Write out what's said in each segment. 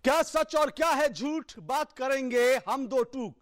क्या सच और क्या है झूठ, बात करेंगे हम दो टूक।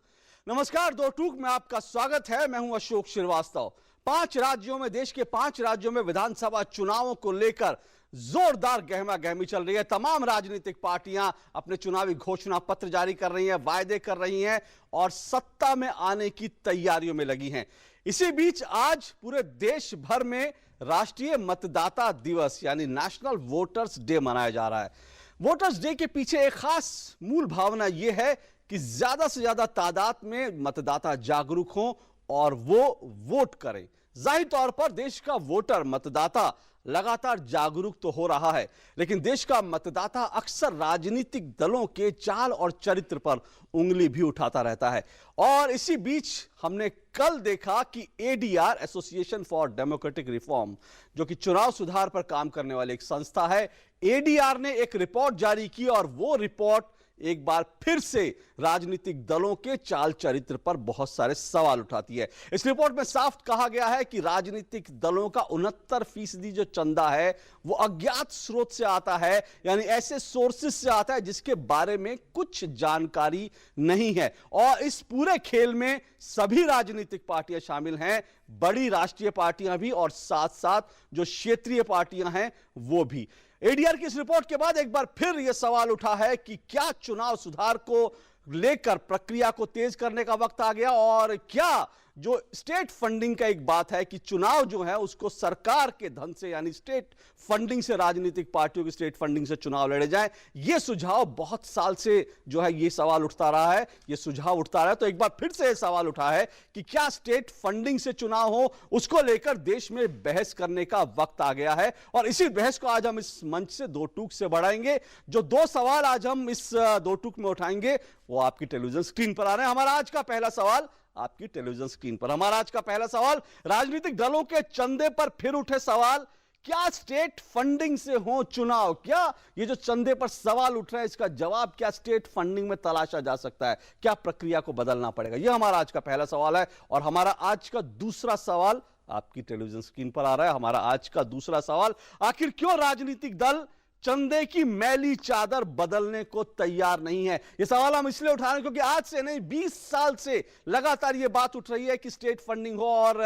नमस्कार, दो टूक में आपका स्वागत है। मैं हूं अशोक श्रीवास्तव। 5 राज्यों में, देश के 5 राज्यों में विधानसभा चुनावों को लेकर जोरदार गहमा गहमी चल रही है। तमाम राजनीतिक पार्टियां अपने चुनावी घोषणा पत्र जारी कर रही हैं, वायदे कर रही हैं और सत्ता में आने की तैयारियों में लगी हैं। इसी बीच आज पूरे देश भर में राष्ट्रीय मतदाता दिवस यानी नेशनल वोटर्स डे मनाया जा रहा है। वोटर्स डे के पीछे एक खास मूल भावना यह है कि ज्यादा से ज्यादा तादाद में मतदाता जागरूक हों और वो वोट करें। जाहिर तौर पर देश का वोटर मतदाता लगातार जागरूक तो हो रहा है, लेकिन देश का मतदाता अक्सर राजनीतिक दलों के चाल और चरित्र पर उंगली भी उठाता रहता है। और इसी बीच हमने कल देखा कि ADR, association for democratic reform, जो कि चुनाव सुधार पर काम करने वाली एक संस्था है, एडीआर ने एक रिपोर्ट जारी की और वो रिपोर्ट एक बार फिर से राजनीतिक दलों के चाल चरित्र पर बहुत सारे सवाल उठाती है। इस रिपोर्ट में साफ कहा गया है कि राजनीतिक दलों का 69% जो चंदा है वो अज्ञात स्रोत से आता है, यानी ऐसे सोर्सेस से आता है जिसके बारे में कुछ जानकारी नहीं है। और इस पूरे खेल में सभी राजनीतिक पार्टियां शामिल हैं, बड़ी राष्ट्रीय पार्टियां भी और साथ साथ जो क्षेत्रीय पार्टियां हैं वो भी। एडीआर की इस रिपोर्ट के बाद एक बार फिर यह सवाल उठा है कि क्या चुनाव सुधार को लेकर प्रक्रिया को तेज करने का वक्त आ गया, और क्या जो स्टेट फंडिंग का एक बात है कि चुनाव जो है उसको सरकार के धन से यानी स्टेट फंडिंग से, राजनीतिक पार्टियों की स्टेट फंडिंग से चुनाव लड़े जाए। यह सुझाव बहुत साल से जो है यह सवाल उठता रहा है, यह सुझाव उठता रहा है। तो एक बार फिर से यह सवाल उठा है कि क्या स्टेट फंडिंग से चुनाव हो, उसको लेकर देश में बहस करने का वक्त आ गया है। और इसी बहस को आज हम इस मंच से दो टूक से बढ़ाएंगे। जो 2 सवाल आज हम इस दो टूक में उठाएंगे वो आपकी टेलीविजन स्क्रीन पर आ रहे हैं। हमारा आज का पहला सवाल आपकी टेलीविजन स्क्रीन पर। हमारा आज का पहला सवाल, राजनीतिक दलों के चंदे पर फिर उठे सवाल। क्या स्टेट फंडिंग से हो चुनाव? क्या ये जो चंदे पर सवाल उठ रहे हैं इसका जवाब क्या स्टेट फंडिंग में तलाशा जा सकता है? क्या प्रक्रिया को बदलना पड़ेगा? यह हमारा आज का पहला सवाल है। और हमारा आज का दूसरा सवाल आपकी टेलीविजन स्क्रीन पर आ रहा है। हमारा आज का दूसरा सवाल, आखिर क्यों राजनीतिक दल चंदे की मैली चादर बदलने को तैयार नहीं है? यह सवाल हम इसलिए उठा रहे हैं क्योंकि आज से नहीं 20 साल से लगातार यह बात उठ रही है कि स्टेट फंडिंग हो। और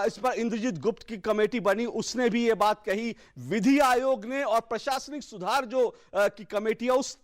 इस पर इंद्रजीत गुप्त की कमेटी बनी, उसने भी यह बात कही। विधि आयोग ने और प्रशासनिक सुधार जो की कमेटी है उस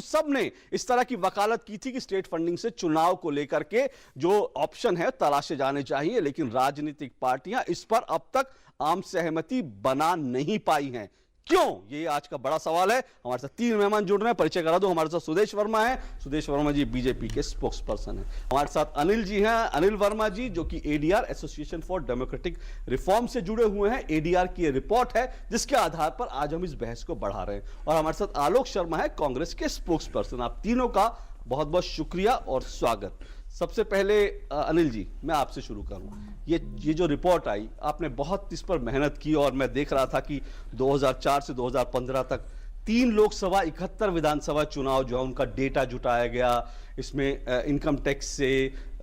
सब ने इस तरह की वकालत की थी कि स्टेट फंडिंग से चुनाव को लेकर के जो ऑप्शन है तलाशे जाने चाहिए। लेकिन राजनीतिक पार्टियां इस पर अब तक आम सहमति बना नहीं पाई हैं। क्यों? ये आज का बड़ा सवाल है। हमारे साथ 3 मेहमान जुड़ रहे हैं, परिचय करा दो। हमारे साथ सुदेश वर्मा है। सुदेश वर्मा जी बीजेपी के स्पोक्स पर्सन है। हमारे साथ अनिल जी हैं, अनिल वर्मा जी, जो कि ADR, association for democratic reform से जुड़े हुए हैं। एडीआर की ये रिपोर्ट है जिसके आधार पर आज हम इस बहस को बढ़ा रहे हैं। और हमारे साथ आलोक शर्मा है, कांग्रेस के स्पोक्स पर्सन। आप तीनों का बहुत बहुत शुक्रिया और स्वागत। सबसे पहले अनिल जी, मैं आपसे शुरू करूं। ये जो रिपोर्ट आई, आपने बहुत इस पर मेहनत की और मैं देख रहा था कि 2004 से 2015 तक 3 लोकसभा, 71 विधानसभा चुनाव जो है उनका डेटा जुटाया गया। इसमें इनकम टैक्स से,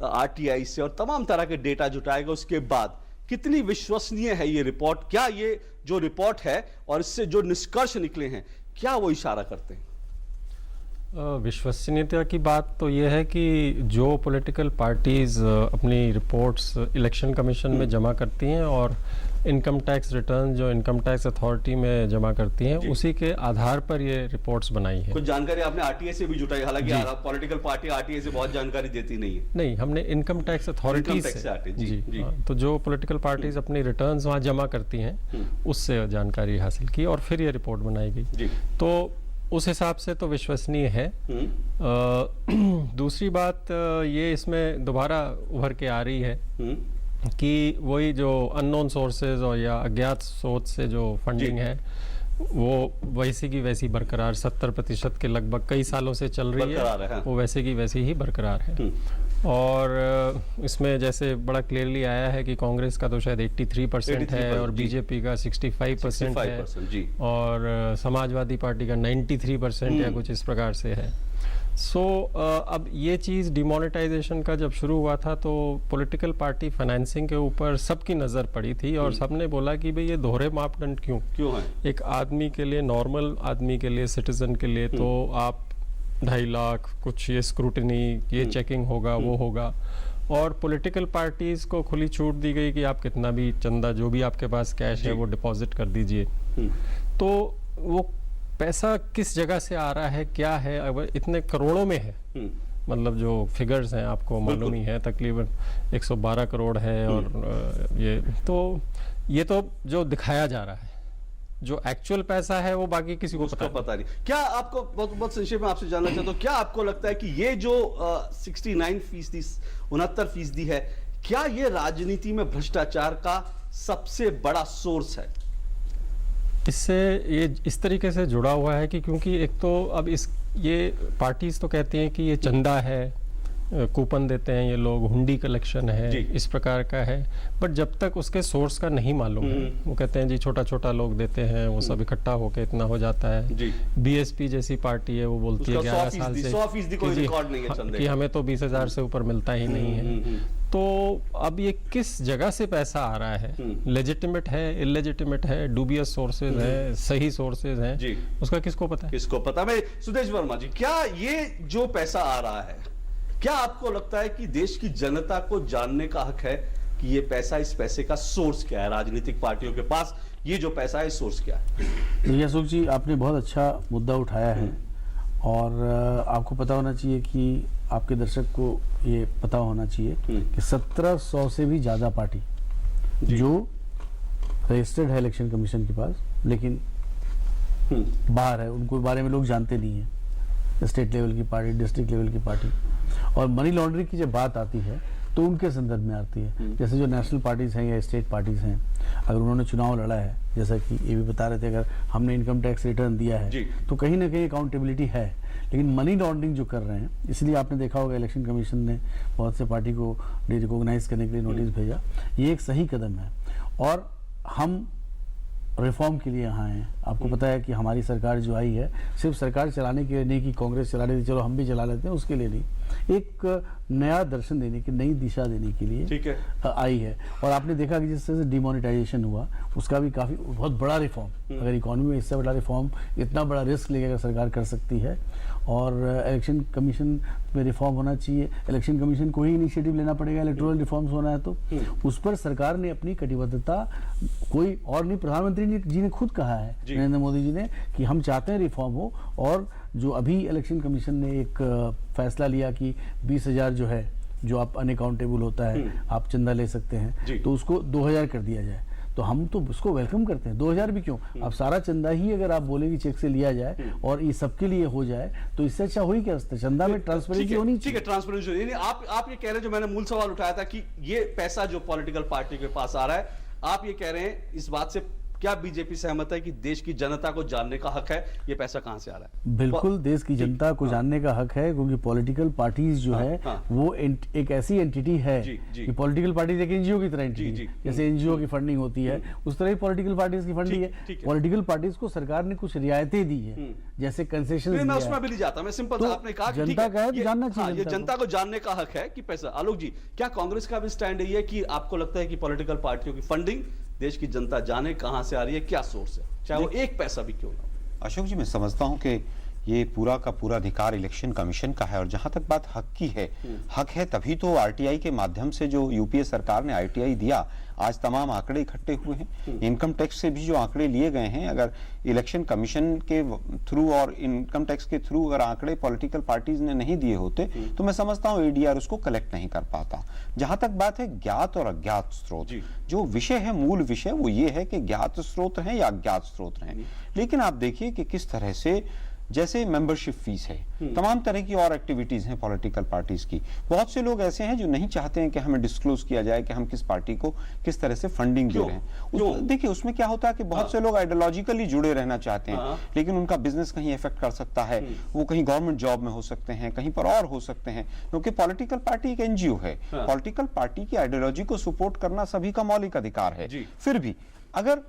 आरटीआई से और तमाम तरह के डेटा जुटाया गया। उसके बाद कितनी विश्वसनीय है ये रिपोर्ट? क्या ये जो रिपोर्ट है और इससे जो निष्कर्ष निकले हैं, क्या वो इशारा करते हैं? विश्वसनीयता की बात तो ये है कि जो पॉलिटिकल पार्टीज़ अपनी रिपोर्ट्स इलेक्शन कमीशन में जमा करती हैं और इनकम टैक्स रिटर्न जो इनकम टैक्स अथॉरिटी में जमा करती हैं, उसी के आधार पर ये रिपोर्ट्स बनाई है। कुछ जानकारी आपने आरटीआई से भी जुटाई, हालांकि पॉलिटिकल पार्टी आरटीआई से बहुत जानकारी देती नहीं है। नहीं, हमने इनकम टैक्स अथॉरिटी से जी। तो जो पॉलिटिकल पार्टीज अपनी रिटर्न्स वहाँ जमा करती हैं उससे जानकारी हासिल की और फिर ये रिपोर्ट बनाई गई। तो उस हिसाब से तो विश्वसनीय है। दूसरी बात ये इसमें दोबारा उभर के आ रही है कि वही जो अननोन सोर्सेज और या अज्ञात स्रोत से जो फंडिंग है वो वैसी की वैसी बरकरार 70% के लगभग कई सालों से चल रही है। वो वैसे की वैसी ही बरकरार है। और इसमें जैसे बड़ा क्लियरली आया है कि कांग्रेस का तो शायद 83% है और बीजेपी का 65% है और समाजवादी पार्टी का 93% या कुछ इस प्रकार से है। अब ये चीज़ डिमोनेटाइजेशन का जब शुरू हुआ था तो पॉलिटिकल पार्टी फाइनेंसिंग के ऊपर सबकी नज़र पड़ी थी और सबने बोला कि भाई ये दोहरे मापदंड क्यों है? एक आदमी के लिए, नॉर्मल आदमी के लिए, सिटीजन के लिए तो आप 2.5 लाख, कुछ ये स्क्रूटनी, ये चेकिंग होगा, वो होगा। और पॉलिटिकल पार्टीज को खुली छूट दी गई कि आप कितना भी चंदा, जो भी आपके पास कैश है वो डिपॉजिट कर दीजिए। तो वो पैसा किस जगह से आ रहा है, क्या है, अगर इतने करोड़ों में है, मतलब जो फिगर्स हैं आपको मालूम ही है, तकरीबन 112 करोड़ है। और ये तो जो दिखाया जा रहा है, जो एक्चुअल पैसा है वो बाकी किसी को पता नहीं। क्या आपको बहुत संक्षेप में आपसे जानना चाहता हूं, क्या आपको लगता है कि ये जो 69%, 69% है, क्या ये राजनीति में भ्रष्टाचार का सबसे बड़ा सोर्स है? इससे ये इस तरीके से जुड़ा हुआ है कि क्योंकि एक तो अब ये पार्टीज तो कहती हैं कि ये चंदा है, कूपन देते हैं ये लोग, हुंडी कलेक्शन है, इस प्रकार का है। बट जब तक उसके सोर्स का नहीं मालूम है, वो कहते हैं जी छोटा छोटा लोग देते हैं, वो सब इकट्ठा होके इतना हो जाता है। बीएसपी जैसी पार्टी है, वो बोलती है 11 साल से 100% कोई रिकॉर्ड नहीं है चंदे कि हमें तो 20,000 से ऊपर मिलता ही नहीं है। तो अब ये किस जगह से पैसा आ रहा है, लेजिटिमेट है, इलेजिटिमेट है, डूबियस सोर्सेज है, सही सोर्सेज हैं, उसका किसको पता है? किसको पता? मैं सुदेश वर्मा जी, क्या ये जो पैसा आ रहा है, क्या आपको लगता है कि देश की जनता को जानने का हक है कि ये पैसा, इस पैसे का सोर्स क्या है? राजनीतिक पार्टियों के पास ये जो पैसा है, सोर्स क्या है? अशोक जी, आपने बहुत अच्छा मुद्दा उठाया है। और आपको पता होना चाहिए कि आपके दर्शक को ये पता होना चाहिए कि 1700 से भी ज्यादा पार्टी जो रजिस्टर्ड है इलेक्शन कमीशन के पास, लेकिन बाहर है, उनको बारे में लोग जानते नहीं है। स्टेट लेवल की पार्टी, डिस्ट्रिक्ट लेवल की पार्टी, और मनी लॉन्ड्रिंग की जब बात आती है तो उनके संदर्भ में आती है। जैसे जो नेशनल पार्टीज हैं या स्टेट पार्टीज हैं, अगर उन्होंने चुनाव लड़ा है, जैसा कि ये भी बता रहे थे, अगर हमने इनकम टैक्स रिटर्न दिया है तो कहीं ना कहीं अकाउंटेबिलिटी है। लेकिन मनी लॉन्ड्रिंग जो कर रहे हैं, इसलिए आपने देखा होगा इलेक्शन कमीशन ने बहुत से पार्टी को रिकॉग्नाइज करने के लिए नोटिस भेजा। ये एक सही कदम है और हम रिफॉर्म के लिए यहाँ हैं। आपको पता है कि हमारी सरकार जो आई है, सिर्फ सरकार चलाने के लिए नहीं कि कांग्रेस चला रही थी चलो हम भी चला लेते हैं, उसके लिए नहीं, एक नया दर्शन देने की, नई दिशा देने के लिए आई है। और आपने देखा कि जिस तरह से डिमोनेटाइजेशन हुआ, उसका भी काफी बहुत बड़ा रिफॉर्म, अगर इकोनॉमी में इससे बड़ा रिफॉर्म, इतना बड़ा रिस्क लेके अगर सरकार कर सकती है, और इलेक्शन कमीशन में रिफॉर्म होना चाहिए, इलेक्शन कमीशन को ही इनिशिएटिव लेना पड़ेगा, इलेक्टोरल रिफॉर्म्स होना है तो उस पर सरकार ने अपनी कटिबद्धता, कोई और नहीं, प्रधानमंत्री जी ने खुद कहा है, नरेंद्र मोदी जी ने, कि हम चाहते हैं रिफॉर्म हो। और जो अभी इलेक्शन कमीशन ने एक फैसला लिया कि 20,000 जो है, जो आप अनअकाउंटेबल होता है, आप चंदा ले सकते हैं, तो उसको 2,000 कर दिया जाए, तो हम तो उसको वेलकम करते हैं। 2,000 भी क्यों, अब सारा चंदा ही अगर आप बोले कि चेक से लिया जाए और ये सबके लिए हो जाए, तो इससे अच्छा हो ही क्या? चंदा में ट्रांसपेरेंसी होनी चाहिए। ठीक है, ट्रांसपेरेंसी। आप ये कह रहे हैं, जो मैंने मूल सवाल उठाया था कि ये पैसा जो पॉलिटिकल पार्टी के पास आ रहा है, आप ये कह रहे हैं, इस बात से क्या बीजेपी सहमत है कि देश की जनता को जानने का हक है ये पैसा कहां से आ रहा है? बिल्कुल देश की जनता को जानने का हक है, क्योंकि पॉलिटिकल पार्टीज जो है वो एक ऐसी एंटिटी है कि पॉलिटिकल पार्टीज एक एनजीओ की तरह एंटिटी है। जैसे एनजीओ की फंडिंग होती है, उस तरह ही पॉलिटिकल पार्टीज की फंडिंग है। पॉलिटिकल पार्टीज को सरकार ने कुछ रियायतें दी है, जैसे कंसेशन। मैं उसमें भी नहीं जाता, मैं सिंपल आपने कहा जनता का है, जानना चाहिए, ये जनता को जानने का हक है कि पैसा। आलोक जी, क्या कांग्रेस का भी स्टैंड है कि आपको लगता है कि पॉलिटिकल पार्टियों की फंडिंग देश की जनता जाने कहां से आ रही है, क्या सोर्स है, चाहे वो एक पैसा भी क्यों ना हो? अशोक जी, मैं समझता हूं कि ये पूरा का पूरा अधिकार इलेक्शन कमीशन का है। और जहां तक बात हक की है, हक है तभी तो आरटीआई के माध्यम से जो यूपीए सरकार ने आरटीआई दिया, आज तमाम आंकड़े इकट्ठे हुए हैं। इनकम टैक्स से भी जो आंकड़े लिए गए हैं, अगर इलेक्शन कमीशन के थ्रू और इनकम टैक्स के थ्रू अगर आंकड़े पॉलिटिकल पार्टीज ने नहीं दिए होते, तो मैं समझता हूं एडीआर उसको कलेक्ट नहीं कर पाता। जहां तक बात है ज्ञात और अज्ञात स्रोत, जो विषय है, मूल विषय वो ये है कि ज्ञात स्रोत हैं या अज्ञात स्रोत हैं। लेकिन आप देखिए कि किस तरह से, जैसे मेंबरशिप फीस है, तमाम तरह की और एक्टिविटीज हैं पॉलिटिकल पार्टीज की। बहुत से लोग ऐसे हैं जो नहीं चाहते हैं कि हमें डिस्क्लोज किया जाए कि हम किस पार्टी को किस तरह से फंडिंग दे रहे हैं। देखिए उसमें क्या होता है कि बहुत से लोग आइडियोलॉजिकली जुड़े रहना चाहते हैं, लेकिन उनका बिजनेस कहीं इफेक्ट कर सकता है, वो कहीं गवर्नमेंट जॉब में हो सकते हैं, कहीं पर और हो सकते हैं, क्योंकि पॉलिटिकल पार्टी एक एनजीओ है। पॉलिटिकल पार्टी की आइडियोलॉजी को सपोर्ट करना सभी का मौलिक अधिकार है। फिर भी अगर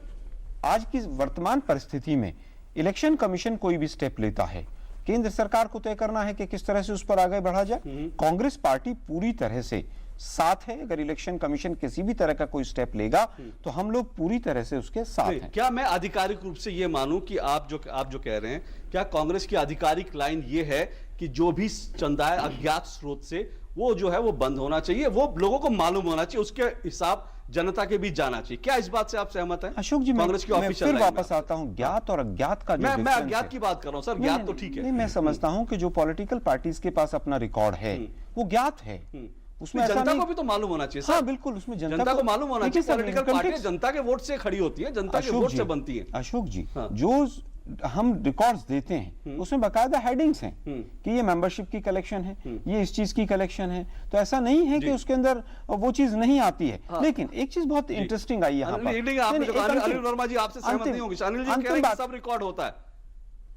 आज की वर्तमान परिस्थिति में इलेक्शन कमीशन कोई भी स्टेप लेता है, केंद्र सरकार को तय करना है कि किस तरह से उस पर आगे बढ़ा जाए। कांग्रेस पार्टी पूरी तरह से साथ है। अगर इलेक्शन कमीशन किसी भी तरह का कोई स्टेप लेगा तो हम लोग पूरी तरह से उसके साथ हैं। क्या मैं आधिकारिक रूप से ये मानूं कि आप जो कह रहे हैं, क्या कांग्रेस की आधिकारिक लाइन ये है कि जो भी चंदा है अज्ञात स्रोत से वो जो है वो बंद होना चाहिए, वो लोगों को मालूम होना चाहिए, उसके हिसाब जनता के बीच जाना चाहिए? क्या इस बात से आप सहमत हैं? अशोक जी, कांग्रेस की मैं ऑफिशियल फिर लाइन वापस आता हूं, ज्ञात और अज्ञात का जो मैं difference अज्ञात है। की बात कर रहा हूं सर, ज्ञात तो ठीक है। नहीं, मैं समझता हूं कि जो पॉलिटिकल पार्टीज के पास अपना रिकॉर्ड है वो ज्ञात है, उसमें ऐसा जनता नहीं। को भी तो मालूम होना चाहिए सर। हाँ बिल्कुल, उसमें जनता को मालूम होना देखिए चाहिए। सर, पॉलिटिकल context- पार्टी जनता के वोट से खड़ी होती है, जनता के अशोक वोट जी, से बनती है। अशोक जी, हाँ। जो हम रिकॉर्ड्स देते हैं उसमें बकायदा हेडिंग्स हैं कि ये मेंबरशिप की कलेक्शन है, ये इस चीज की कलेक्शन है, तो ऐसा नहीं है कि उसके अंदर वो चीज नहीं आती है। लेकिन एक चीज बहुत इंटरेस्टिंग आई यहाँ पर। अनिल वर्मा जी आपसे सहमत नहीं होंगे। अनिल जी कह रहे हैं कि सब रिकॉर्ड होता है,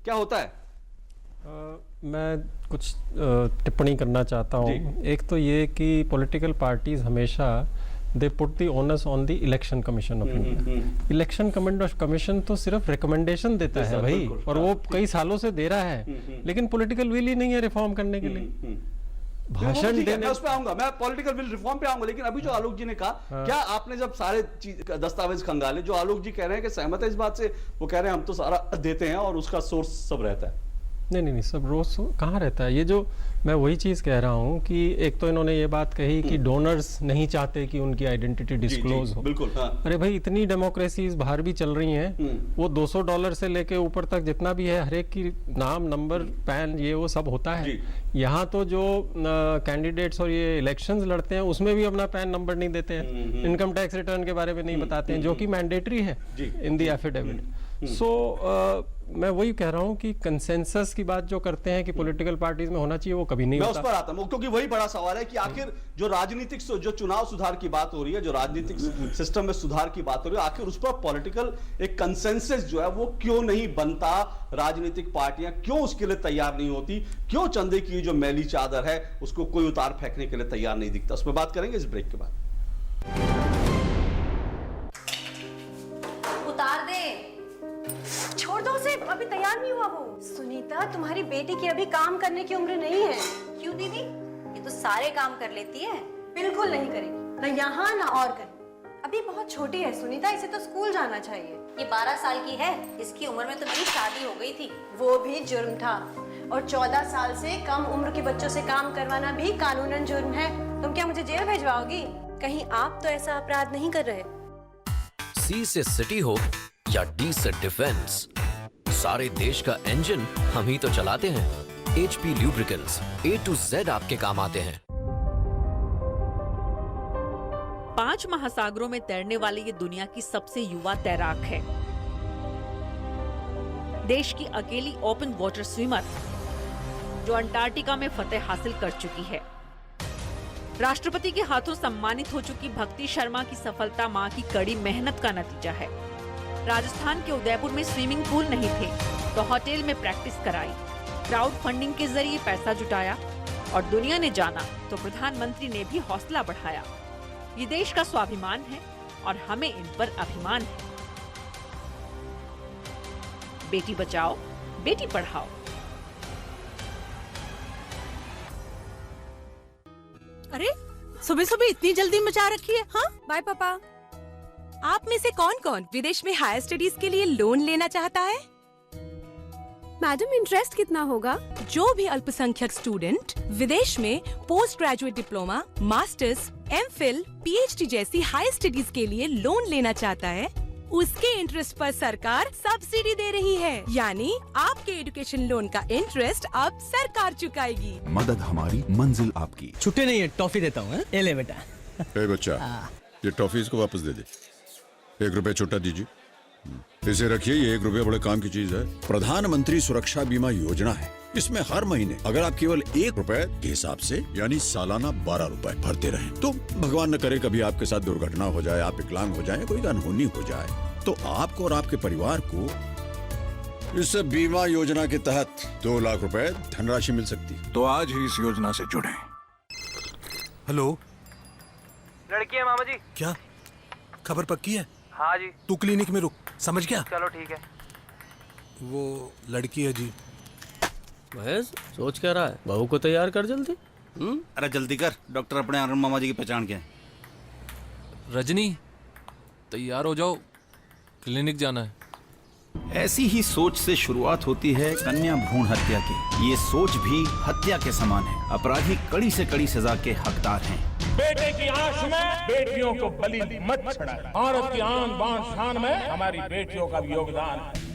क्या होता है? मैं कुछ टिप्पणी करना चाहता हूँ। एक तो ये कि पॉलिटिकल पार्टीज हमेशा they put the onus on the election commission of India. Election commission तो सिर्फ रिकमेंडेशन देता है भाई, और वो कई सालों से दे रहा है, लेकिन पॉलिटिकल विल ही नहीं है रिफॉर्म करने के लिए। भाषण देने, मैं उस पे आऊंगा, मैं पॉलिटिकल विल रिफॉर्म पे आऊंगा, लेकिन अभी जो आलोक जी ने कहा, क्या आपने जब सारे दस्तावेज खंगाले, जो आलोक जी कह रहे हैं कि सहमत है इस बात से, वो कह रहे हैं हम तो सारा देते हैं और उसका सोर्स सब रहता है? नहीं, सब रोज कहाँ रहता है? ये जो मैं वही चीज़ कह रहा हूँ कि एक तो इन्होंने ये बात कही कि डोनर्स नहीं चाहते कि उनकी आइडेंटिटी डिस्क्लोज हो। बिल्कुल, हाँ। अरे भाई, इतनी डेमोक्रेसीज बाहर भी चल रही हैं, वो $200 से लेके ऊपर तक जितना भी है, हर एक की नाम, नंबर, पैन, ये वो सब होता है। यहाँ तो जो कैंडिडेट्स और ये इलेक्शंस लड़ते हैं उसमें भी अपना पैन नंबर नहीं देते हैं, इनकम टैक्स रिटर्न के बारे में नहीं बताते हैं, जो कि मैंडेटरी है इन द एफिडेविट। सो मैं वही कह रहा हूँ कि कंसेंसस की बात जो करते हैं कि पॉलिटिकल पार्टीज में होना चाहिए, वो कभी नहीं होता। मैं उस पर आता हूँ, क्योंकि वही बड़ा सवाल है कि आखिर जो राजनीतिक जो चुनाव सुधार की बात हो रही है, जो राजनीतिक सिस्टम में सुधार की बात हो रही है, आखिर उस पर पॉलिटिकल एक कंसेंसस जो है वो क्यों नहीं बनता? राजनीतिक पार्टियां क्यों उसके लिए तैयार नहीं होती? क्यों चंदे की जो मैली चादर है उसको कोई उतार फेंकने के लिए तैयार नहीं दिखता? उस पर बात करेंगे इस ब्रेक के बाद। उतार दे, छोड़ दो उसे, अभी तैयार नहीं हुआ वो। सुनीता, तुम्हारी बेटी की अभी काम करने की उम्र नहीं है। क्यों दीदी? ये तो सारे काम कर लेती है। बिल्कुल नहीं करेगी, न यहाँ न और कहीं। अभी बहुत छोटी है सुनीता, इसे तो स्कूल जाना चाहिए। ये 12 साल की है, इसकी उम्र में तो मेरी शादी हो गई थी। वो भी जुर्म था, और 14 साल से कम उम्र के बच्चों से काम करवाना भी कानूनन जुर्म है। तुम क्या मुझे जेल भिजवाओगी? कहीं आप तो ऐसा अपराध नहीं कर रहे? सी से सिटी हो या डी से डिफेंस, सारे देश का इंजन हम ही तो चलाते हैं। HP Lubricants, A to Z आपके काम आते हैं। 5 महासागरों में तैरने वाले ये दुनिया की सबसे युवा तैराक है। देश की अकेली ओपन वाटर स्विमर जो अंटार्कटिका में फतेह हासिल कर चुकी है। राष्ट्रपति के हाथों सम्मानित हो चुकी भक्ति शर्मा की सफलता मां की कड़ी मेहनत का नतीजा है। राजस्थान के उदयपुर में स्विमिंग पूल नहीं थे तो होटल में प्रैक्टिस कराई, क्राउड फंडिंग के जरिए पैसा जुटाया, और दुनिया ने जाना तो प्रधानमंत्री ने भी हौसला बढ़ाया। ये देश का स्वाभिमान है और हमें इन पर अभिमान है। बेटी बचाओ, बेटी पढ़ाओ। अरे, सुबह सुबह इतनी जल्दी मचा रखी है? हाँ, बाय पापा। आप में से कौन कौन विदेश में हायर स्टडीज के लिए लोन लेना चाहता है? मैडम, इंटरेस्ट कितना होगा? जो भी अल्पसंख्यक स्टूडेंट विदेश में post graduate diploma, masters, MPhil, PhD जैसी हायर स्टडीज के लिए लोन लेना चाहता है, उसके इंटरेस्ट पर सरकार सब्सिडी दे रही है। यानी आपके एजुकेशन लोन का इंटरेस्ट अब सरकार चुकाएगी। मदद हमारी, मंजिल आपकी। छुट्टी नहीं है, टॉफी देता हूँ। ये ले बेटा। ए बच्चा, ये टॉफी इसको वापस दे दे। 1 रुपया छुट्टा दीजिए। इसे रखिए, ये 1 रुपया बड़े काम की चीज है। प्रधानमंत्री सुरक्षा बीमा योजना है। इसमें हर महीने अगर आप केवल 1 रुपए के हिसाब से यानी सालाना 12 रुपए भरते रहें, तो भगवान न करे कभी आपके साथ दुर्घटना हो जाए, आप विकलांग हो जाए, कोई अनहोनी हो जाए, तो आपको और आपके परिवार को इस बीमा योजना के तहत 2 लाख रुपए धनराशि मिल सकती है। तो आज ही इस योजना से जुड़ें। हेलो, लड़की है मामा जी। क्या खबर पक्की है? हाँ जी। तू क्लिनिक में रुक, समझ गया? चलो ठीक है। वो लड़की है जी। महेश, सोच क्या रहा है? बहू को तैयार कर जल्दी। अरे जल्दी कर, डॉक्टर अपने अरुण मामा जी की पहचान क्या है? रजनी, तैयार हो जाओ, क्लिनिक जाना है। ऐसी ही सोच से शुरुआत होती है कन्या भ्रूण हत्या की। ये सोच भी हत्या के समान है। अपराधी कड़ी से कड़ी सजा के हकदार हैं। बेटे की आंख में बेटियों को बलि मत चढ़ाएं। भारत की आन बान शान में हमारी बेटियों का भी योगदान है।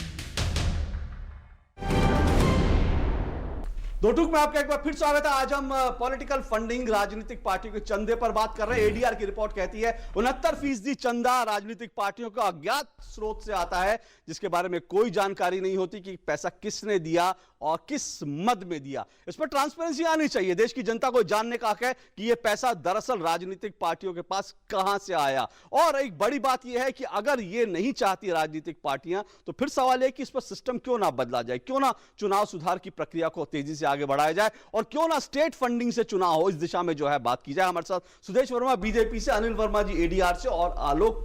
दो टूक में आपका एक बार फिर स्वागत है। आज हम पॉलिटिकल फंडिंग, राजनीतिक पार्टियों के चंदे पर बात कर रहे हैं। एडीआर की रिपोर्ट कहती है 69% चंदा राजनीतिक पार्टियों का अज्ञात स्रोत से आता है, जिसके बारे में कोई जानकारी नहीं होती कि पैसा किसने दिया और किस मद में दिया। इस पर ट्रांसपेरेंसी आनी चाहिए। देश की जनता को जानने का हक है कि यह पैसा दरअसल राजनीतिक पार्टियों के पास कहां से आया। और एक बड़ी बात यह है कि अगर यह नहीं चाहती राजनीतिक पार्टियां, तो फिर सवाल है कि इस पर सिस्टम क्यों ना बदला जाए, क्यों ना चुनाव सुधार की प्रक्रिया को तेजी से आगे बढ़ाया जाए, और क्यों ना स्टेट फंडिंग से चुनाव हो। इस दिशा में जो है बात की जाए। हमारे साथ सुदेश वर्मा बीजेपी से, अनिल वर्मा जी एडीआर से और आलोक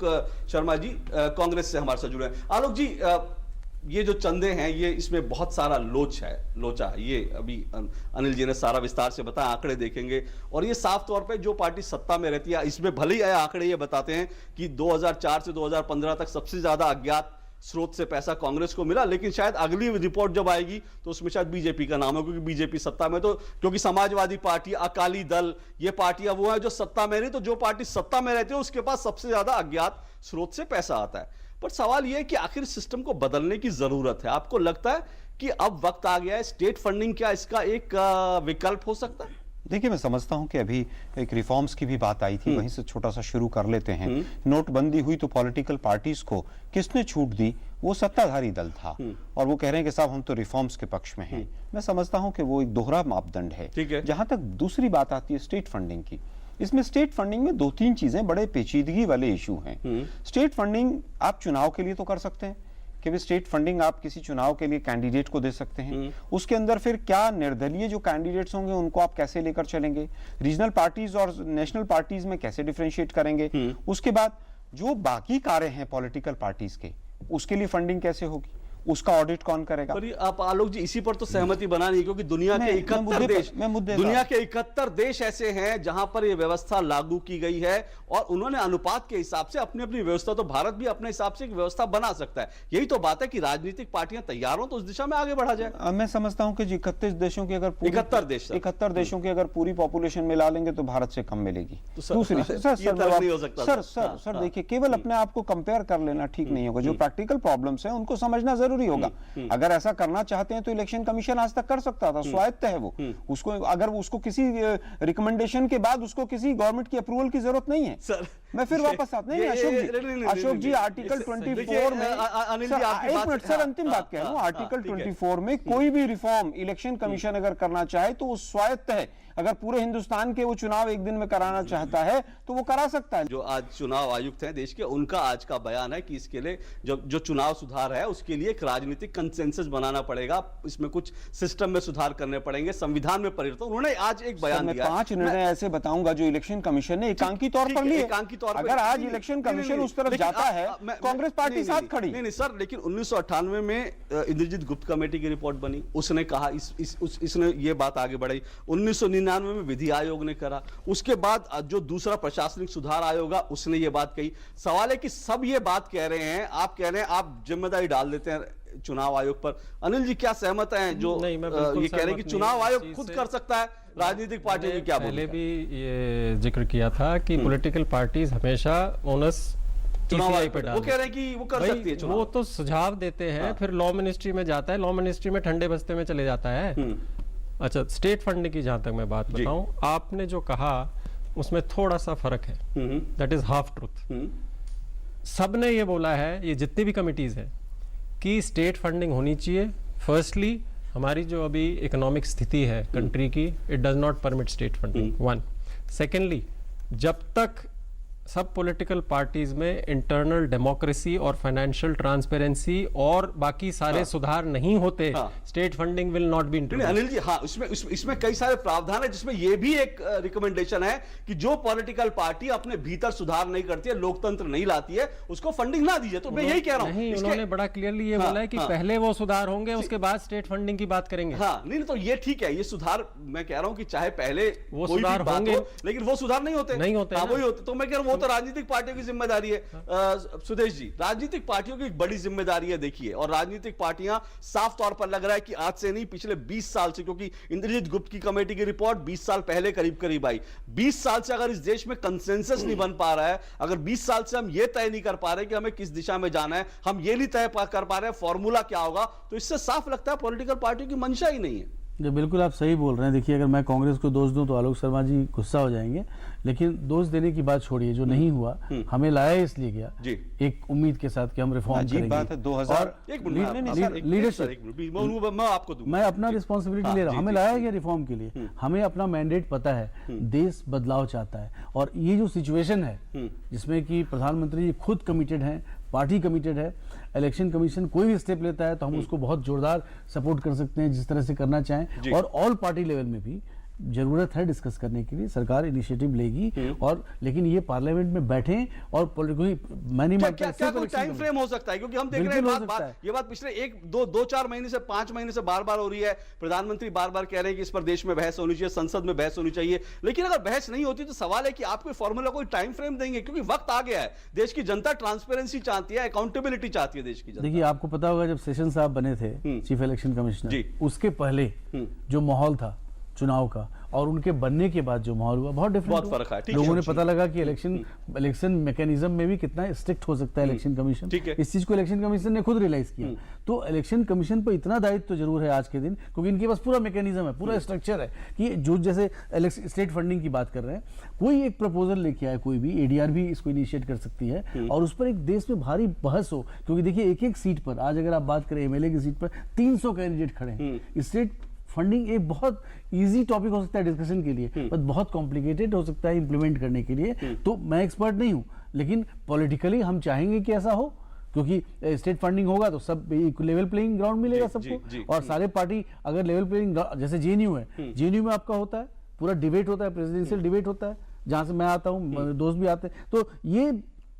शर्मा जी कांग्रेस से हमारे साथ जुड़े हैं। आलोक जी, ये जो चंदे हैं, ये इसमें बहुत सारा लोचा है। ये अभी अनिल जी ने सारा विस्तार से बताया, आंकड़े देखेंगे और ये साफ तौर पे जो पार्टी सत्ता में रहती है, इसमें भले ही आंकड़े ये बताते हैं कि 2004 से 2015 तक सबसे ज्यादा अज्ञात स्रोत से पैसा कांग्रेस को मिला, लेकिन शायद अगली रिपोर्ट जब आएगी तो उसमें शायद बीजेपी का नाम है, क्योंकि बीजेपी सत्ता में, तो क्योंकि समाजवादी पार्टी, अकाली दल, ये पार्टियां वो है जो सत्ता में नहीं, तो जो पार्टी सत्ता में रहती है उसके पास सबसे ज्यादा अज्ञात स्रोत से पैसा आता है। पर सवाल यह है कि आखिर सिस्टम को बदलने की जरूरत है। आपको लगता है कि अब वक्त आ गया है, स्टेट फंडिंग क्या इसका एक विकल्प हो सकता है? देखिए, मैं समझता हूं कि अभी एक रिफॉर्म्स की भी बात आई थी, वहीं से छोटा सा शुरू कर लेते हैं। नोटबंदी हुई तो पॉलिटिकल पार्टीज को किसने छूट दी? वो सत्ताधारी दल था, और वो कह रहे हैं कि साहब हम तो रिफॉर्म्स के पक्ष में हैं। मैं समझता हूं कि वो एक दोहरा मापदंड है। जहां तक दूसरी बात आती है स्टेट फंडिंग की, इसमें स्टेट फंडिंग में 2-3 चीजें बड़े पेचीदगी वाले इशू हैं। स्टेट फंडिंग आप चुनाव के लिए तो कर सकते हैं कि भी स्टेट फंडिंग आप किसी चुनाव के लिए कैंडिडेट को दे सकते हैं। उसके अंदर फिर क्या निर्दलीय जो कैंडिडेट्स होंगे उनको आप कैसे लेकर चलेंगे, रीजनल पार्टीज और नेशनल पार्टीज में कैसे डिफरेंशिएट करेंगे। उसके बाद जो बाकी कार्य हैं पॉलिटिकल पार्टीज के, उसके लिए फंडिंग कैसे होगी, उसका ऑडिट कौन करेगा? आप आलोक जी इसी पर तो सहमति बना नहीं, क्योंकि दुनिया के 71 देश ऐसे हैं जहां पर यह व्यवस्था लागू की गई है, और उन्होंने अनुपात के हिसाब से अपनी अपनी व्यवस्था, तो भारत भी अपने हिसाब से एक व्यवस्था बना सकता है। यही तो बात है कि राजनीतिक पार्टियां तैयार हो तो उस दिशा में आगे बढ़ा जाए। मैं समझता हूं कि 31 देशों की अगर 71 देशों की अगर पूरी पॉपुलेशन मिला लेंगे तो भारत से कम मिलेगी। दूसरी सर देखिए, केवल अपने आप को कंपेयर कर लेना ठीक नहीं होगा। जो प्रैक्टिकल प्रॉब्लम्स हैं उनको समझना जरूरी होगा। अगर ऐसा करना चाहते हैं तो इलेक्शन कमीशन आज तक कर सकता था, स्वायत्त है वो। उसको अगर उसको किसी रिकमेंडेशन के बाद उसको किसी गवर्नमेंट की अप्रूवल की जरूरत नहीं है। सर, मैं फिर वापस आता नहीं, अशोक जी आर्टिकल 24 में, एक मिनट सर, अंतिम बात कह रहा हूं। आर्टिकल 24 में कोई भी रिफॉर्म इलेक्शन कमीशन अगर करना चाहे तो वो स्वायत्त है। अगर पूरे हिंदुस्तान के वो चुनाव एक दिन में कराना चाहता है तो वो करा सकता है। जो आज चुनाव आयुक्त हैं देश के, उनका आज का बयान है कि इसके लिए जो चुनाव सुधार है उसके लिए एक राजनीतिक कंसेंसस बनाना पड़ेगा, इसमें कुछ सिस्टम में सुधार करने पड़ेंगे, संविधान में परिवर्तन। उन्होंने आज एक बयान दिया। 5 निर्णय ऐसे बताऊंगा जो इलेक्शन कमिशन ने एकांकी तौर पर लिए। अगर आज इलेक्शन कमीशन उस तरफ जाता है, कांग्रेस पार्टी साथ खड़ी। नहीं सर, लेकिन 1998 में इंद्रजीत गुप्त कमेटी की रिपोर्ट बनी, उसने कहा, इसने ये बात आगे बढ़ाई। 1999 में विधि आयोग ने करा, उसके बाद जो दूसरा प्रशासनिक सुधार आयोग उसने ये बात कही। सवाल है कि सब ये बात कह रहे हैं, आप कह रहे हैं, आप जिम्मेदारी डाल देते हैं चुनाव आयोग पर। अनिल जी क्या सहमत हैं जो ये कह रहे हैं कि चुनाव आयोग खुद कर सकता है, राजनीतिक पार्टियों की क्या पहले भी ये जिक्र किया था कि पॉलिटिकल पार्टीज हमेशा ओनस टीसीआई पे डाल, वो कह रहे हैं कि वो कर सकती है चुनाव। वो तो सुझाव देते हैं, फिर लॉ मिनिस्ट्री में जाता है, लॉ मिनिस्ट्री में ठंडे बस्ते में चले जाता है। अच्छा, स्टेट फंडिंग की जहां तक मैं बात बताऊं, आपने जो कहा उसमें थोड़ा सा फर्क है, दैट इज हाफ ट्रूथ। सबने ये बोला है, ये जितनी भी कमिटीज है, कि स्टेट फंडिंग होनी चाहिए। फर्स्टली, हमारी जो अभी इकोनॉमिक स्थिति है कंट्री की, it does not permit state funding, 1। Secondly, जब तक सब पॉलिटिकल पार्टीज में इंटरनल डेमोक्रेसी और फाइनेंशियल ट्रांसपेरेंसी और बाकी सारे सुधार नहीं होते, state funding will not be introduced. Anil ji, हाँ, इसमें कई सारे प्रावधान है, जिसमें यह भी एक रिकमेंडेशन है कि जो पॉलिटिकल पार्टी अपने भीतर सुधार नहीं करती है, लोकतंत्र नहीं लाती है, उसको फंडिंग ना दीजिए। तो मैं यही कह रहा हूं। नहीं, उन्होंने बड़ा क्लियरली ये बोला है कि पहले वो सुधार होंगे, उसके बाद स्टेट फंडिंग की बात करेंगे। हाँ, नहीं तो ये ठीक है, ये सुधार मैं कह रहा हूं कि चाहे पहले वो सुधार होंगे, लेकिन वो सुधार नहीं होते। वही होते। तो मैं कह रहा हूं वो तो राजनीतिक पार्टियों की जिम्मेदारी है। सुदेश जी, राजनीतिक पार्टियों की एक बड़ी जिम्मेदारी है, देखिए, और राजनीतिक पार्टियां साफ तौर पर लग रहा है कि आज से नहीं, पिछले 20 साल से, क्योंकि इंद्रजीत गुप्त की कमेटी की रिपोर्ट 20 साल पहले करीब आई। 20 साल से अगर इस देश में कंसेंसस नहीं बन पा रहा है, अगर 20 साल से हम ये तय नहीं कर पा रहे कि हमें किस दिशा में जाना है, हम ये नहीं तय कर पा रहे फॉर्मूला क्या होगा, तो इससे साफ लगता है पॉलिटिकल पार्टियों की मंशा ही नहीं है। जो बिल्कुल आप सही बोल रहे हैं। देखिए, अगर मैं कांग्रेस को दोष दूं तो आलोक शर्मा जी गुस्सा हो जाएंगे, लेकिन दोष देने की बात छोड़िए। जो नहीं हुआ, हमें लाया इसलिए गया एक उम्मीद के साथ कि हम रिफॉर्म करेंगे। बात है 2000 लीडरशिप, मैं अपना रिस्पॉन्सिबिलिटी ले रहा हूं। हमें लाया गया रिफॉर्म के लिए, हमें अपना मैंडेट पता है, देश बदलाव चाहता है। और ये जो सिचुएशन है जिसमें कि प्रधानमंत्री जी खुद कमिटेड हैं, पार्टी कमिटेड है, इलेक्शन कमीशन कोई भी स्टेप लेता है तो हम उसको बहुत जोरदार सपोर्ट कर सकते हैं, जिस तरह से करना चाहें। और ऑल पार्टी लेवल में भी जरूरत है डिस्कस करने के लिए, सरकार इनिशिएटिव लेगी। और लेकिन ये पार्लियामेंट में बैठे और क्या कोई टाइम फ्रेम हो सकता है? क्योंकि हम देख रहे हैं ये बात पिछले 2-4 महीने से 5 महीने से बार बार हो रही है। प्रधानमंत्री बार बार कह रहे हैं कि इस पर देश में बहस होनी चाहिए, संसद में बहस होनी चाहिए, लेकिन अगर बहस नहीं होती तो सवाल है कि आप कोई फॉर्मूला, कोई टाइम फ्रेम देंगे? क्योंकि वक्त आ गया है, देश की जनता ट्रांसपेरेंसी चाहती है, अकाउंटेबिलिटी चाहती है देश की जनता। देखिए, आपको पता होगा जब सेशन साहब बने थे चीफ इलेक्शन कमिश्नर, उसके पहले जो माहौल था चुनाव का और उनके बनने के बाद जो माहौल हुआ, बहुत डिफरेंट, बहुत फर्क है। लोगों ने पता लगा कि इलेक्शन मैकेनिज्म में भी कितना स्ट्रिक्ट हो सकता है इलेक्शन कमीशन। इस चीज को इलेक्शन कमीशन ने खुद रियलाइज किया। तो इलेक्शन कमीशन पर इतना दायित्व तो जरूर है आज के दिन, क्योंकि इनके पास पूरा मैकेनिज्म है, पूरा स्ट्रक्चर है कि जो जैसे स्टेट फंडिंग की बात कर रहे हैं, कोई एक प्रपोजल लेके आए, कोई भी एडीआर भी इसको इनिशिएट कर सकती है और उस पर एक देश में भारी बहस हो। क्योंकि देखिए, एक सीट पर आज अगर आप बात करें एमएलए की सीट पर 300 कैंडिडेट खड़े हैं। स्टेट फंडिंग एक बहुत इजी टॉपिक हो सकता है डिस्कशन के लिए, पर बहुत कॉम्प्लिकेटेड हो सकता है इम्प्लीमेंट करने के लिए। तो मैं एक्सपर्ट नहीं हूं, लेकिन पॉलिटिकली हम चाहेंगे कि ऐसा हो, क्योंकि स्टेट फंडिंग होगा तो सब लेवल प्लेइंग ग्राउंड मिलेगा सबको। और सारे पार्टी अगर लेवल प्लेइंग, जैसे जेएनयू है, जेएनयू में आपका होता है पूरा डिबेट होता है, प्रेसिडेंशियल डिबेट होता है, जहां से मैं आता हूं, दोस्त भी आते हैं। तो ये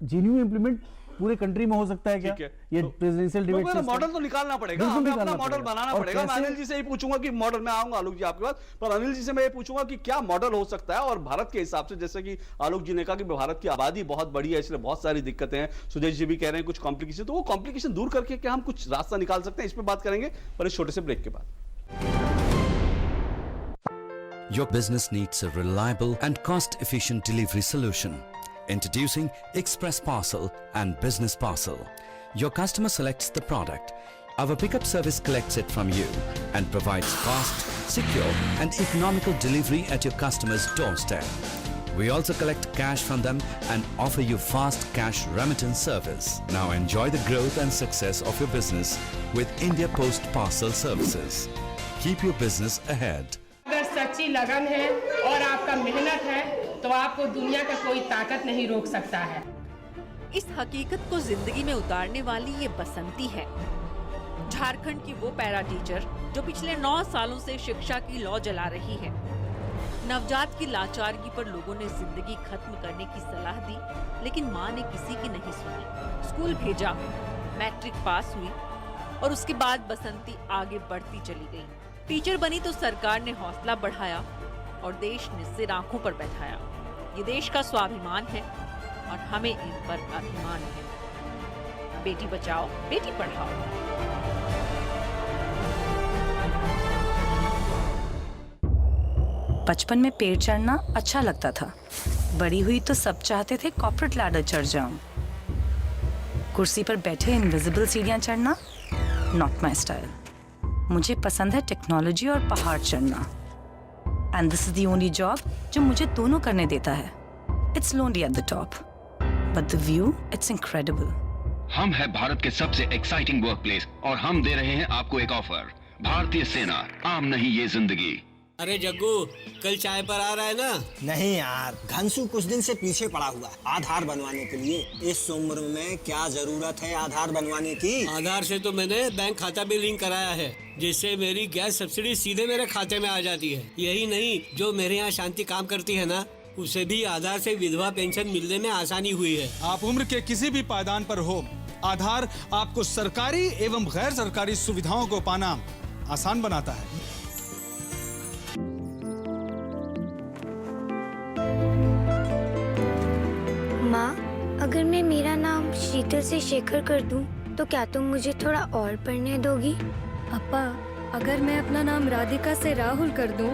जेएनयू इम्प्लीमेंट पूरे कंट्री में हो सकता है क्या? ये प्रेसिडेंशियल डिबेट मॉडल तो निकालना पड़ेगा, हमें अपना मॉडल बनाना पड़ेगा। मैं अनिल जी से ही पूछूंगा कि मॉडल, मैं आऊंगा आलोक जी आपके पास, पर अनिल जी से मैं ये पूछूंगा कि क्या मॉडल हो सकता है। और भारत के हिसाब से, जैसे कि आलोक जी ने कहा कि भारत की आबादी बहुत बड़ी है, इसलिए बहुत सारी दिक्कतें हैं। सुदेश जी भी कह रहे हैं कुछ कॉम्प्लिकेशन, तो वो कॉम्प्लिकेशन दूर करके क्या हम कुछ रास्ता निकाल सकते हैं? इस पर बात करेंगे पर इस छोटे से ब्रेक के बाद। Your business needs a reliable and cost-efficient delivery solution. Introducing Express Parcel and Business Parcel. Your customer selects the product. Our pickup service collects it from you and provides fast, secure and economical delivery at your customer's doorstep. We also collect cash from them and offer you fast cash remittance service. Now enjoy the growth and success of your business with India Post Parcel Services. Keep your business ahead. अगर सच्ची लगन है और आपका मेहनत है तो आपको दुनिया का कोई ताकत नहीं रोक सकता है। इस हकीकत को जिंदगी में उतारने वाली ये बसंती है, झारखंड की वो पैरा टीचर जो पिछले 9 सालों से शिक्षा की लौ जला रही है। नवजात की लाचारगी पर लोगों ने जिंदगी खत्म करने की सलाह दी, लेकिन माँ ने किसी की नहीं सुनी। स्कूल भेजा, मैट्रिक पास हुई और उसके बाद बसंती आगे बढ़ती चली गई। टीचर बनी तो सरकार ने हौसला बढ़ाया और देश ने सिर आंखों पर बैठाया। ये देश का स्वाभिमान है और हमें इन पर अभिमान है। बेटी बचाओ, बेटी पढ़ाओ। बचपन में पेड़ चढ़ना अच्छा लगता था, बड़ी हुई तो सब चाहते थे कॉर्पोरेट लैडर चढ़ जाऊं। कुर्सी पर बैठे इनविजिबल सीढ़ियां चढ़ना नॉट माई स्टाइल। मुझे पसंद है टेक्नोलॉजी और पहाड़ चढ़ना, and this is the only job जो मुझे दोनों करने देता है। It's lonely at the top but the view it's incredible. हम है भारत के सबसे एक्साइटिंग वर्कप्लेस और हम दे रहे हैं आपको एक ऑफर। भारतीय सेना, आम नहीं ये जिंदगी। अरे जग्गू, कल चाय पर आ रहा है ना? नहीं यार, घंसू कुछ दिन से पीछे पड़ा हुआ है आधार बनवाने के लिए। इस उम्र में क्या जरूरत है आधार बनवाने की? आधार से तो मैंने बैंक खाता भी लिंक कराया है, जिससे मेरी गैस सब्सिडी सीधे मेरे खाते में आ जाती है। यही नहीं, जो मेरे यहाँ शांति काम करती है ना, उसे भी आधार से विधवा पेंशन मिलने में आसानी हुई है। आप उम्र के किसी भी पायदान पर हो, आधार आपको सरकारी एवं गैर सरकारी सुविधाओं को पाना आसान बनाता है। माँ, अगर मैं मेरा नाम शीतल से शेखर कर दूं, तो क्या तुम मुझे थोड़ा और पढ़ने दोगी? पापा, अगर मैं अपना नाम राधिका से राहुल कर दूं,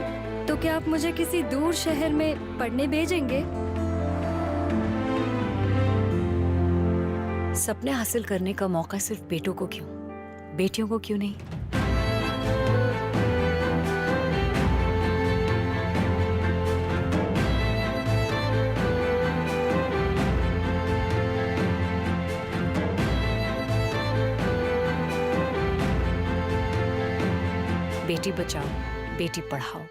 तो क्या आप मुझे किसी दूर शहर में पढ़ने भेजेंगे? सपने हासिल करने का मौका सिर्फ बेटों को क्यों, बेटियों को क्यों नहीं? बेटी बचाओ, बेटी पढ़ाओ।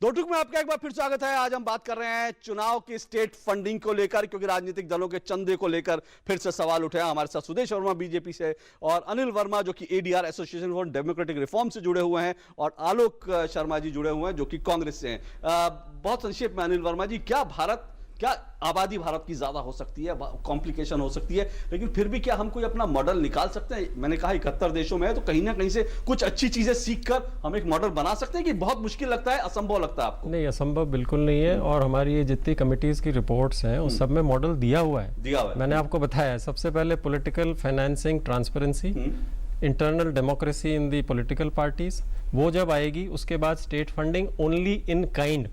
दो टूक में आपका एक बार फिर स्वागत है। आज हम बात कर रहे हैं चुनाव की स्टेट फंडिंग को लेकर, क्योंकि राजनीतिक दलों के चंदे को लेकर फिर से सवाल उठे हैं। हमारे साथ सुदेश वर्मा बीजेपी से और अनिल वर्मा जो कि ADR association for democratic reform से जुड़े हुए हैं, और आलोक शर्मा जी जुड़े हुए हैं जो कि कांग्रेस से हैं। बहुत संक्षेप में अनिल वर्मा जी, क्या आबादी भारत की ज्यादा हो सकती है, कॉम्प्लिकेशन हो सकती है, लेकिन फिर भी क्या हम कोई अपना मॉडल निकाल सकते हैं? मैंने कहा 71 देशों में है, तो कहीं ना कहीं से कुछ अच्छी चीजें सीखकर हम एक मॉडल बना सकते हैं कि बहुत मुश्किल लगता है, असंभव लगता है आपको? नहीं, असंभव बिल्कुल नहीं है। और हमारी ये जितनी कमिटीज की रिपोर्ट्स हैं उस सब में मॉडल दिया हुआ है। मैंने आपको बताया है, सबसे पहले political financing transparency, internal democracy in the political parties, वो जब आएगी उसके बाद state funding only in kind,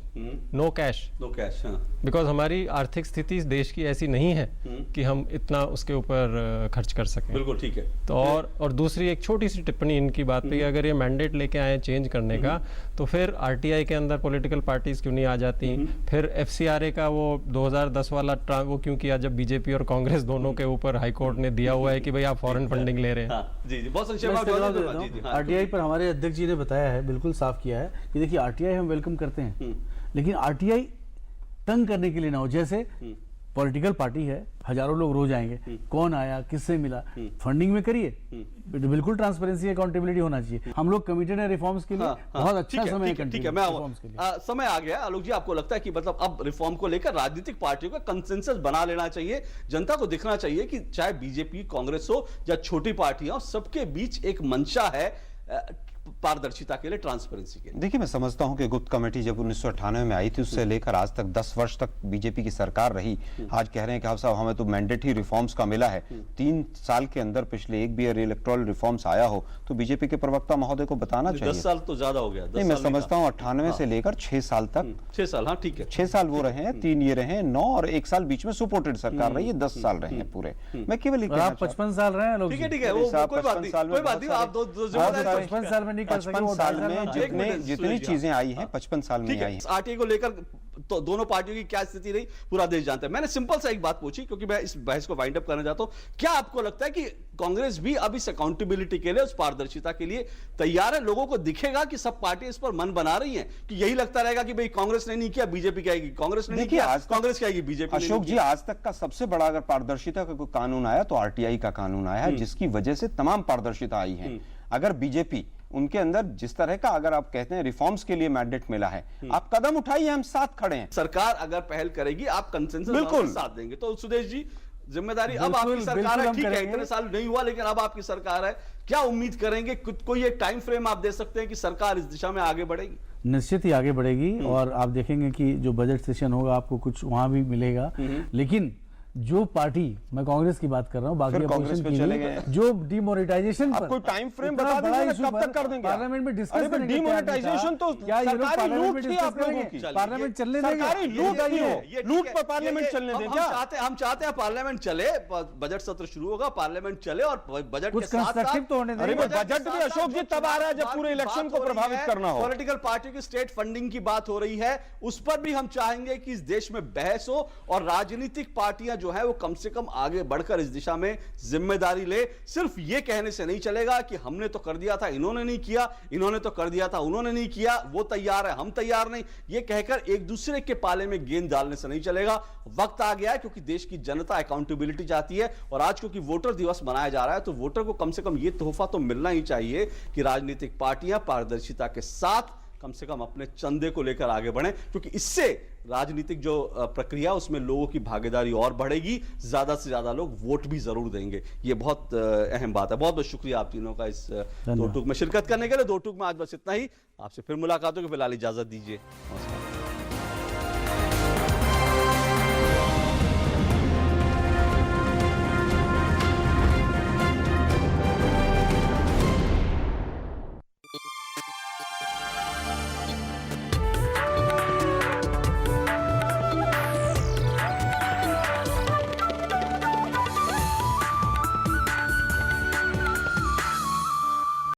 no cash. Because हमारी आर्थिक स्थिति इस देश की ऐसी नहीं है कि हम इतना उसके ऊपर खर्च कर सकें। बिल्कुल ठीक है। तो और दूसरी एक छोटी सी टिप्पणी इनकी बात पे, अगर ये मैंडेट लेके आए चेंज करने का, तो फिर आरटीआई के अंदर पॉलिटिकल पार्टीज क्यों नहीं आ जाती? फिर एफसीआरए का वो 2010 वाला वो क्यों किया, जब बीजेपी और कांग्रेस दोनों के ऊपर हाईकोर्ट ने दिया हुआ है कि भाई आप फॉरेन फंडिंग ले रहे हैं। आरटीआई पर हमारे अध्यक्ष जी ने बताया है, बिल्कुल साफ किया है कि देखिए आरटीआई हम वेलकम करते हैं, लेकिन आरटीआई तंग करने के लिए ना हो। जैसे पॉलिटिकल पार्टी है, हजारों लोग रोज आएंगे, कौन आया, किससे मिला, फंडिंग में करिए, बिल्कुल ट्रांसपेरेंसी अकाउंटेबिलिटी होना चाहिए। हम लोग कमिटेड है रिफॉर्म्स के लिए। बहुत अच्छा समय है। ठीक है, मैं समय आ गया। आलोक जी, आपको लगता है कि मतलब अब रिफॉर्म को लेकर राजनीतिक पार्टियों का कंसेंसस बना लेना चाहिए, जनता को दिखना चाहिए कि चाहे बीजेपी, कांग्रेस हो या छोटी पार्टियां, सबके बीच एक मंशा है पारदर्शिता के लिए, ट्रांसपेरेंसी के लिए? देखिए, मैं समझता हूं कि गुप्त कमेटी जब 1998 में आई थी, उससे लेकर आज तक 10 वर्ष तक बीजेपी की सरकार रही। आज कह रहे हैं कि साहब हमें तो मैंडेट ही रिफॉर्म्स का मिला है। 3 साल के अंदर पिछले एक भी इलेक्टोरल रिफॉर्म्स आया हो तो बीजेपी के प्रवक्ता महोदय को बताना चाहिए। 10 साल तो ज्यादा हो गया। नहीं, मैं समझता हूँ 98 से लेकर 6 साल तक। 6 साल, हाँ ठीक है, 6 साल वो रहे हैं, 3 ये रहे, 9 और 1 साल बीच में सपोर्टेड सरकार रही है, 10 साल रहे हैं पूरे। मैं केवल 55 साल रहे हैं लोग। ठीक है, वो कोई बात नहीं, आप 55 साल में नहीं कर सकते। जितनी चीजें आई हैं 55 साल में आई हैं। आरटीआई को लेकर तो दोनों पार्टियों की क्या स्थिति रही पूरा देश जानता है। मैंने सिंपल सा एक बात पूछी, क्योंकि मैं इस बहस को वाइंड अप करना चाहता हूं। क्या आपको लगता है कि कांग्रेस भी अब इस अकाउंटेबिलिटी के लिए, उस पारदर्शिता के लिए तैयार है? लोगों को दिखेगा कि सब पार्टी इस पर मन बना रही हैं, कि यही लगता रहेगा कि भाई कांग्रेस ने नहीं किया, बीजेपी कहेगी, कांग्रेस ने नहीं किया, कांग्रेस कहेगी, बीजेपी। अशोक जी, आज तक का सबसे बड़ा अगर पारदर्शिता का कोई कानून आया तो आरटीआई का कानून आया है, जिसकी वजह से तमाम पारदर्शिता आई है। अगर बीजेपी उनके अंदर जिस तरह का, अगर आप कहते हैं रिफॉर्म्स के लिए मैंडेट मिला है, आप कदम उठाइए, हम साथ खड़े हैं। सरकार अगर पहल करेगी, आप कंसेंसस बिल्कुल साथ देंगे। तो सुदेश जी, जिम्मेदारी अब आपकी सरकार है, ठीक है, इतने साल नहीं हुआ, लेकिन अब आपकी सरकार है, क्या उम्मीद करेंगे? कोई एक टाइम फ्रेम आप दे सकते हैं कि सरकार इस दिशा में आगे बढ़ेगी? निश्चित ही आगे बढ़ेगी, और आप देखेंगे कि जो बजट सेशन होगा आपको कुछ वहां भी मिलेगा। लेकिन जो पार्टी, मैं कांग्रेस की बात कर रहा हूँ, बाकी कांग्रेस पे चले गए, जो डिमोनेटाइजेशन पर कोई टाइम फ्रेम बता दीजिए, कब तक कर देंगे? पार्लियामेंट में डिस्कस करेंगे। डिमोनेटाइजेशन तो सरकारी लूट थी आप लोगों की। पार्लियामेंट चलने देंगे? सरकारी लूट है, लूट पर पार्लियामेंट चलने दें क्या? हम चाहते हैं पार्लियामेंट चले, बजट सत्र शुरू होगा, पार्लियामेंट चले, और बजट के साथ तो होने देंगे। बजट भी अशोक जी तब आ रहा है जब पूरे इलेक्शन को प्रभावित करना हो। पॉलिटिकल पार्टी की स्टेट फंडिंग की बात हो रही है, उस पर भी हम चाहेंगे कि इस देश में बहस हो, और राजनीतिक पार्टियां जो है वो कम से कम आगे बढ़कर इस दिशा में जिम्मेदारी ले। सिर्फ ये कहने से नहीं चलेगा कि हमने तो कर दिया था, इन्होंने नहीं किया, इन्होंने तो कर दिया था, उन्होंने नहीं किया, वो तैयार है, हम तैयार नहीं, ये कहकर एक दूसरे के पाले में गेंद डालने से नहीं चलेगा। वक्त आ गया है क्योंकि देश की जनता अकाउंटेबिलिटी चाहती है, और आज क्योंकि वोटर दिवस मनाया जा रहा है तो वोटर को कम से कम ये तोहफा तो मिलना ही चाहिए कि राजनीतिक पार्टियां पारदर्शिता के साथ कम से कम अपने चंदे को लेकर आगे बढ़ें, क्योंकि इससे राजनीतिक जो प्रक्रिया उसमें लोगों की भागीदारी और बढ़ेगी, ज्यादा से ज्यादा लोग वोट भी जरूर देंगे। ये बहुत अहम बात है। बहुत बहुत शुक्रिया आप तीनों का इस दो टूक में शिरकत करने के लिए। दो टूक में आज बस इतना ही, आपसे फिर मुलाकात होगी, फिलहाल इजाजत दीजिए, नमस्कार।